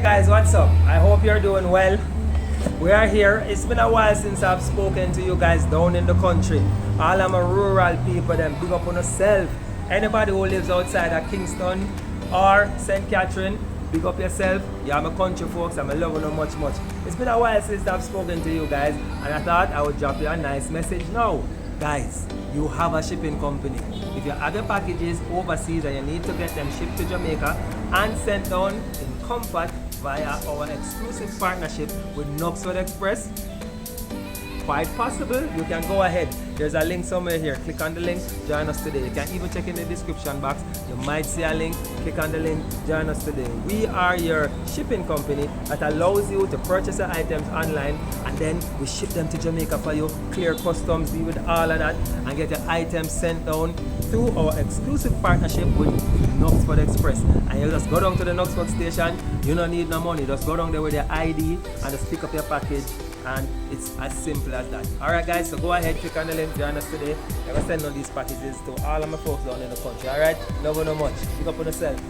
Alright guys, what's up? I hope you're doing well. We are here. It's been a while since I've spoken to you guys down in the country. All of my rural people, them big up on yourself. Anybody who lives outside of Kingston or St. Catherine, big up yourself. Yeah, I'm a country folks, I'm loving you much. It's been a while since I've spoken to you guys, and I thought I would drop you a nice message now. Guys, you have a shipping company. If you have your packages overseas and you need to get them shipped to Jamaica and sent down in comfort via our exclusive partnership with Knoxford Express, quite possible, you can go ahead. There's a link somewhere here. Click on the link, join us today. You can even check in the description box. You might see a link. Click on the link, join us today. We are your shipping company that allows you to purchase your items online, and then we ship them to Jamaica for you, clear customs, deal with all of that, and get your items sent down through our exclusive partnership with Knoxford Express. And you just go down to the Knoxford station. You don't need no money. Just go down there with your ID and just pick up your package. And it's as simple as that. Alright guys, so go ahead, click on the link, join us today. I'm gonna send on these packages to all of my folks down in the country. Alright, love you no much. Pick up on yourself.